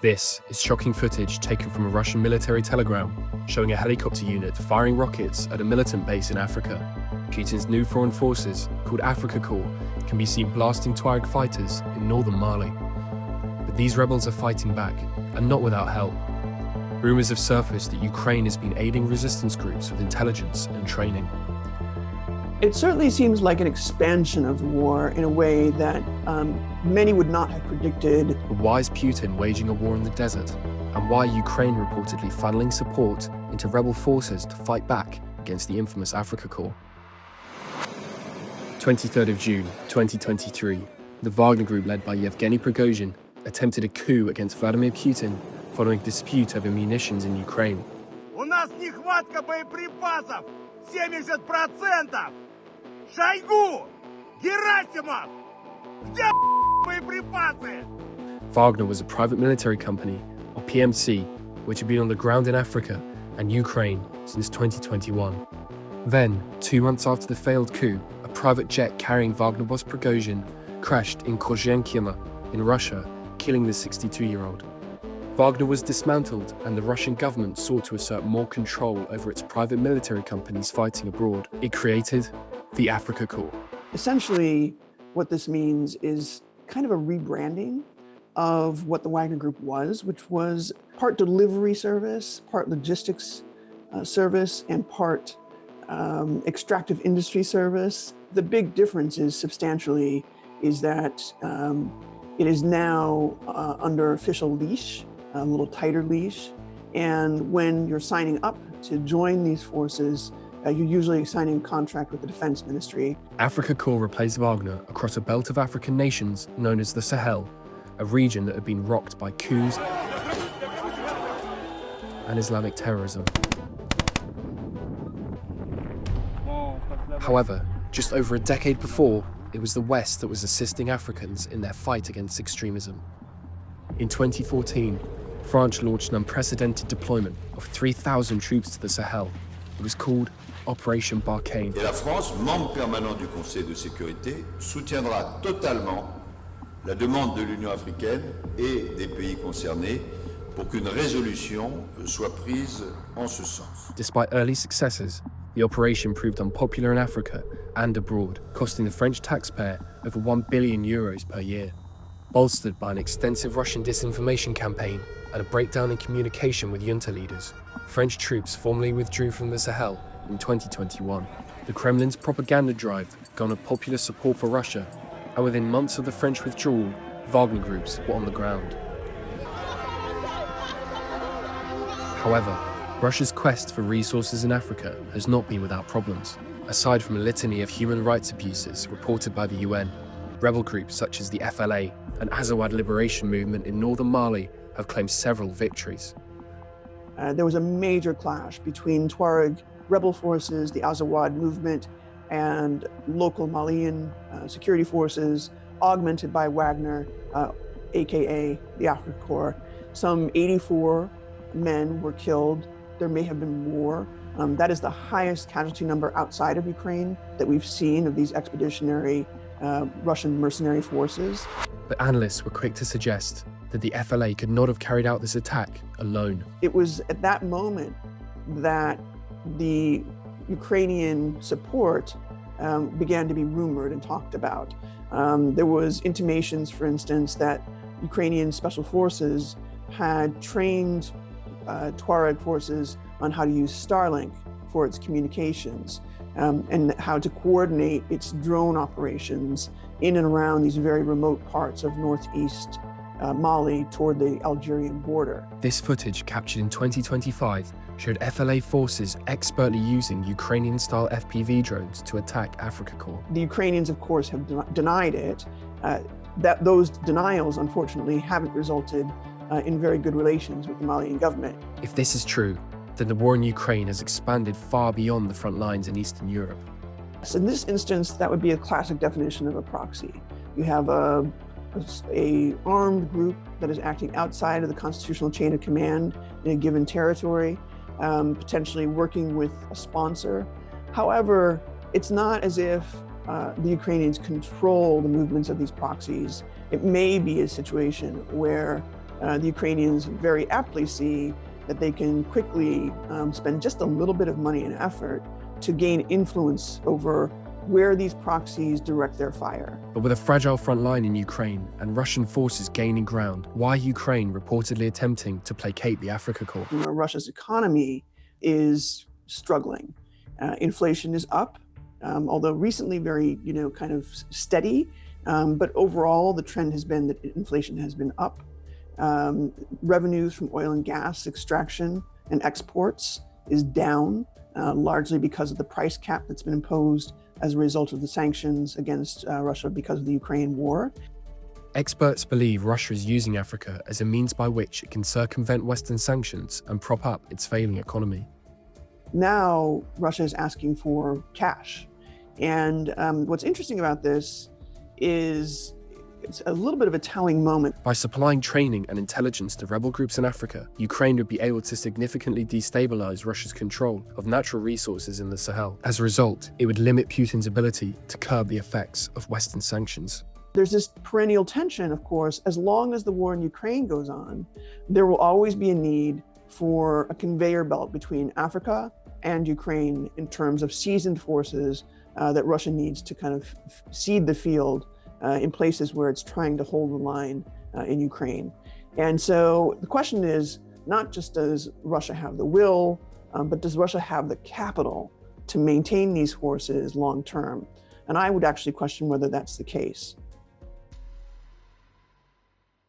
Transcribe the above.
This is shocking footage taken from a Russian military telegram showing a helicopter unit firing rockets at a militant base in Africa. Putin's new foreign forces, called Africa Corps, can be seen blasting Tuareg fighters in northern Mali. But these rebels are fighting back, and not without help. Rumours have surfaced that Ukraine has been aiding resistance groups with intelligence and training. It certainly seems like an expansion of the war in a way that many would not have predicted. But why is Putin waging a war in the desert? And why are Ukraine reportedly funneling support into rebel forces to fight back against the infamous Africa Corps? 23rd of June, 2023, the Wagner group led by Yevgeny Prigozhin attempted a coup against Vladimir Putin following a dispute over munitions in Ukraine. У нас нехватка боеприпасов 70%! Шойгу! Герасимов! Где боеприпасы? Wagner was a private military company, or PMC, which had been on the ground in Africa and Ukraine since 2021. Then, 2 months after the failed coup, a private jet carrying Wagner boss Prigozhin crashed in Kozhenkyma in Russia, killing the 62-year-old. Wagner was dismantled, and the Russian government sought to assert more control over its private military companies fighting abroad. It created the Africa Corps. Essentially, what this means is kind of a rebranding of what the Wagner Group was, which was part delivery service, part logistics service, and part extractive industry service. The big difference is substantially is that it is now under official leash, a little tighter leash. And when you're signing up to join these forces, you're usually signing a contract with the Defense Ministry. Africa Corps replaced Wagner across a belt of African nations known as the Sahel, a region that had been rocked by coups and Islamic terrorism. However, just over a decade before, it was the West that was assisting Africans in their fight against extremism. In 2014, France launched an unprecedented deployment of 3,000 troops to the Sahel. It was called Operation Barkhane. Et la France, membre permanent du Conseil de sécurité, soutiendra totalement la demande de l'Union africaine et des pays concernés pour qu'une résolution soit prise en ce sens. Despite early successes, the operation proved unpopular in Africa and abroad, costing the French taxpayer over €1 billion per year. Bolstered by an extensive Russian disinformation campaign and a breakdown in communication with junta leaders, French troops formally withdrew from the Sahel in 2021. The Kremlin's propaganda drive garnered popular support for Russia, and within months of the French withdrawal, Wagner groups were on the ground. However, Russia's quest for resources in Africa has not been without problems. Aside from a litany of human rights abuses reported by the UN, rebel groups such as the FLA and Azawad Liberation Movement in northern Mali have claimed several victories. There was a major clash between Tuareg rebel forces, the Azawad movement, and local Malian security forces, augmented by Wagner, aka the Africa Corps. Some 84 men were killed. There may have been more. That is the highest casualty number outside of Ukraine that we've seen of these expeditionary Russian mercenary forces. But analysts were quick to suggest that the FLA could not have carried out this attack alone. It was at that moment that the Ukrainian support began to be rumored and talked about. There was intimations, for instance, that Ukrainian special forces had trained Tuareg forces on how to use Starlink for its communications and how to coordinate its drone operations in and around these very remote parts of northeast Mali toward the Algerian border. This footage, captured in 2025, showed FLA forces expertly using Ukrainian-style FPV drones to attack Africa Corps. The Ukrainians, of course, have denied it. That those denials, unfortunately, haven't resulted in very good relations with the Malian government. If this is true, then the war in Ukraine has expanded far beyond the front lines in Eastern Europe. So in this instance, that would be a classic definition of a proxy. You have a armed group that is acting outside of the constitutional chain of command in a given territory, potentially working with a sponsor. However, it's not as if the Ukrainians control the movements of these proxies. It may be a situation where the Ukrainians very aptly see that they can quickly spend just a little bit of money and effort to gain influence over where these proxies direct their fire. But with a fragile front line in Ukraine and Russian forces gaining ground, why Ukraine reportedly attempting to placate the Africa Corps? Russia's economy is struggling. Inflation is up, although recently very, kind of steady. But overall, the trend has been that inflation has been up. Revenues from oil and gas extraction and exports is down, largely because of the price cap that's been imposed as a result of the sanctions against Russia because of the Ukraine war. Experts believe Russia is using Africa as a means by which it can circumvent Western sanctions and prop up its failing economy. Now, Russia is asking for cash. And what's interesting about this is it's a little bit of a telling moment. By supplying training and intelligence to rebel groups in Africa, Ukraine would be able to significantly destabilize Russia's control of natural resources in the Sahel. As a result, it would limit Putin's ability to curb the effects of Western sanctions. There's this perennial tension, of course, as long as the war in Ukraine goes on, there will always be a need for a conveyor belt between Africa and Ukraine in terms of seasoned forces that Russia needs to kind of seed the field in places where it's trying to hold the line in Ukraine. And so the question is not just does Russia have the will, but does Russia have the capital to maintain these forces long term? And I would actually question whether that's the case.